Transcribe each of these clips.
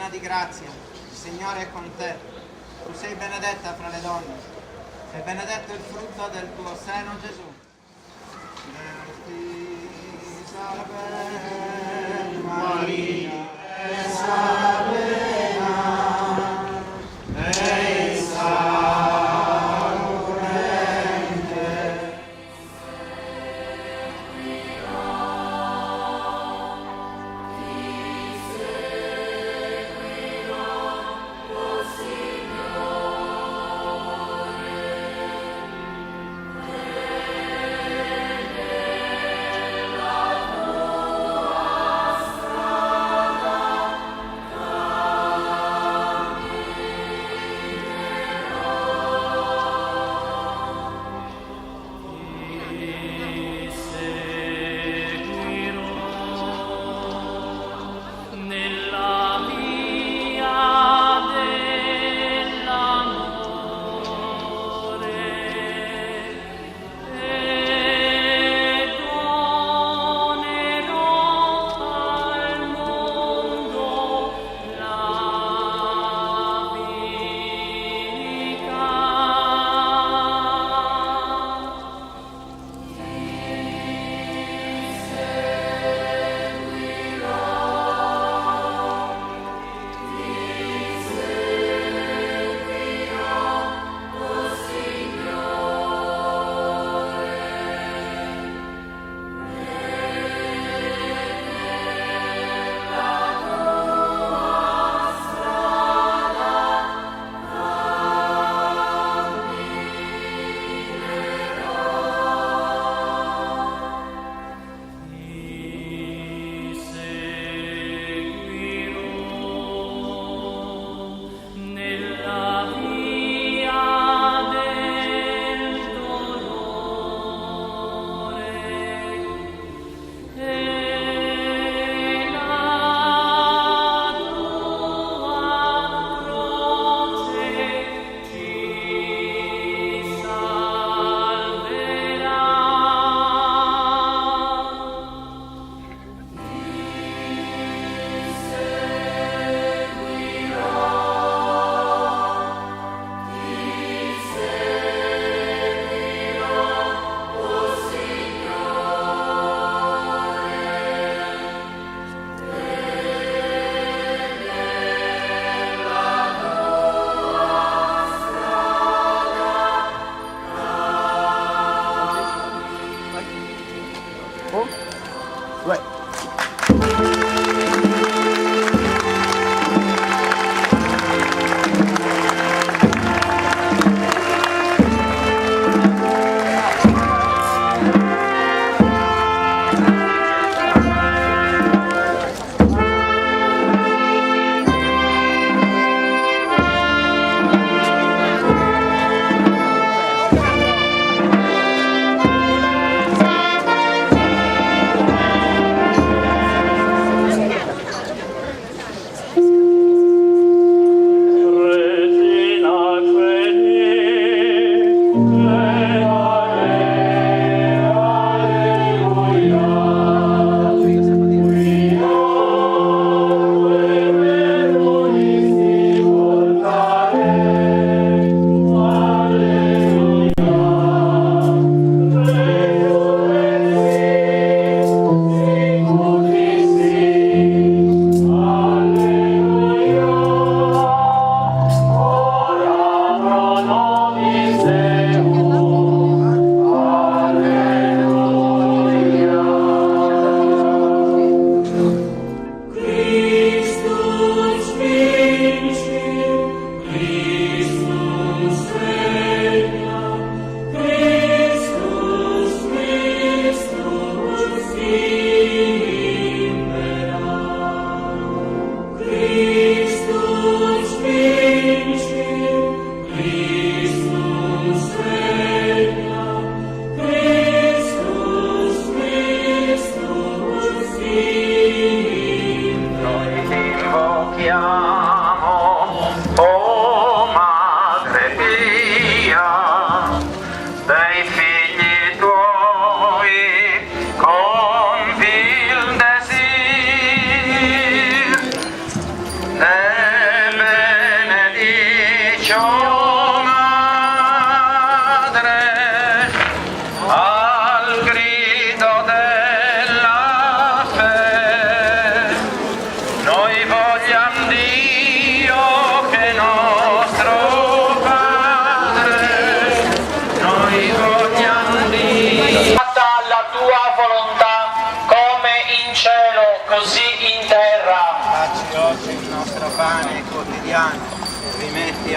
piena di grazia, il Signore è con te. Tu sei benedetta fra le donne, e benedetto il frutto del tuo seno, Gesù. Salve Maria, salve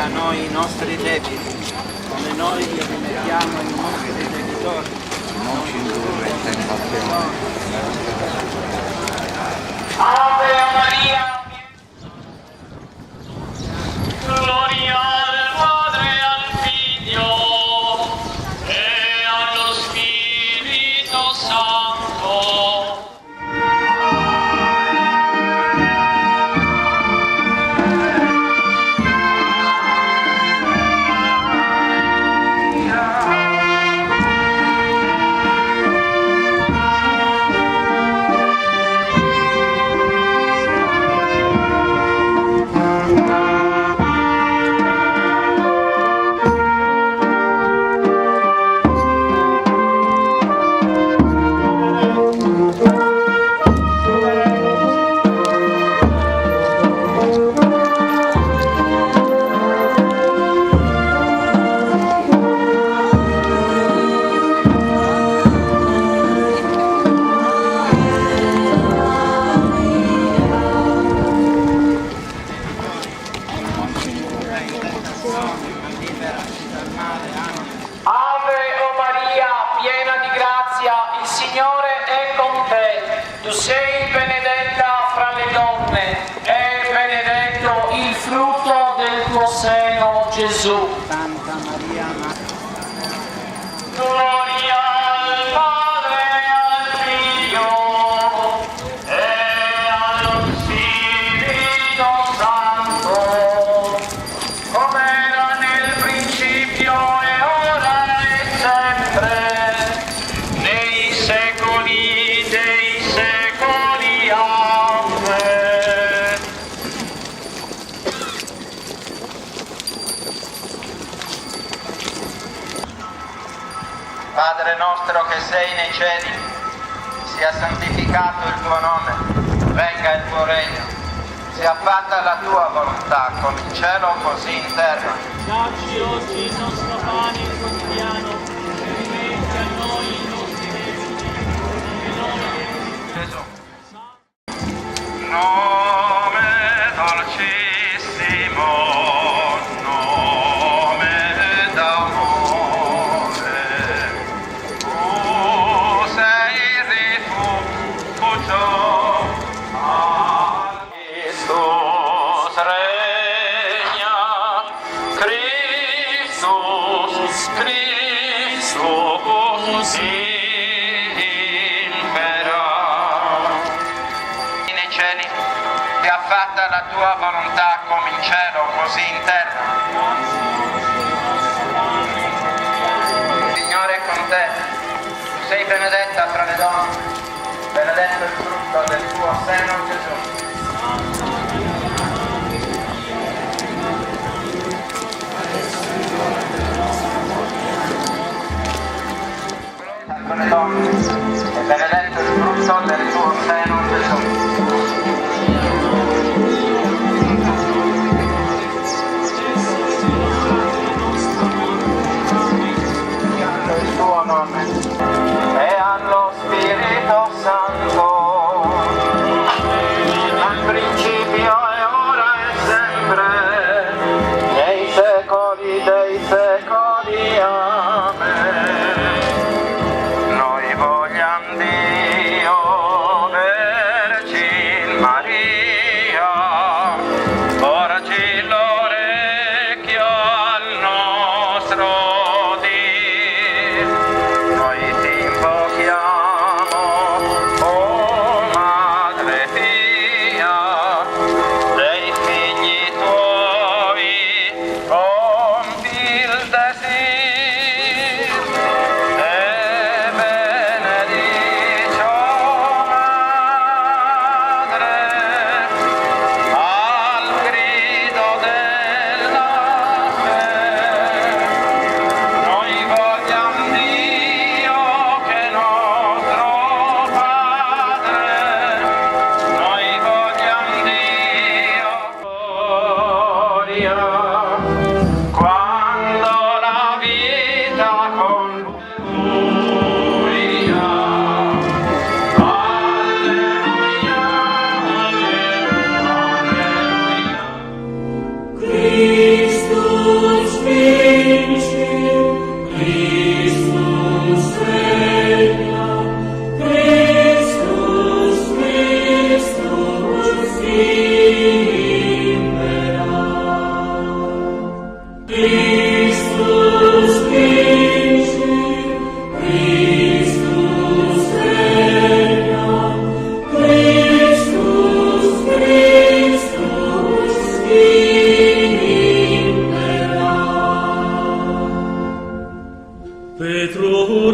a noi i nostri debiti, come noi li rimettiamo ai nostri debitori. Non ci indurre in tentazione. Ave Maria, gloria al Padre e al Figlio e allo Spirito Santo. Ave o Maria, piena di grazia, il Signore è con te. Tu sei benedetta fra le donne e benedetto il frutto del tuo seno, Gesù. Santa Maria, Gloria al Padre e al Figlio e allo Spirito Santo, come era nel principio e ora e sempre, nei secoli dei secoli. Amen. Padre nostro che sei nei cieli, sia santificato il tuo nome, venga il tuo regno, sia fatta la tua volontà, come in cielo così in terra. Dacci oggi il nostro pane quotidiano, e rimetti a noi i nostri debiti, e noi Gesù. Nome dolcissimo, nome d'amore, tu sei il rifugio al Christus regna, Christus impera. Nei cieli, sia fatta la tua volontà come in cielo così in terra. Il Signore è con te, tu sei benedetta fra le donne, benedetto il frutto del tuo seno, Gesù. Con le donne, e benedetto il frutto del tuo seno, Gesù. Il tuo nome e allo Spirito Santo, al principio e ora e sempre, nei secoli dei secoli. Amen. Noi vogliamo Dio, Vergine Maria, porgi l'orecchio al nostro dir. Noi ti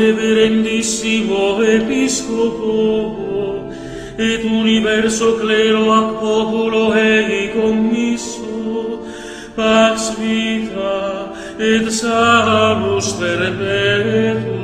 reverendissimo Episcopo, et universo clero ac populo ei commisso, pax vita et salus perpetua.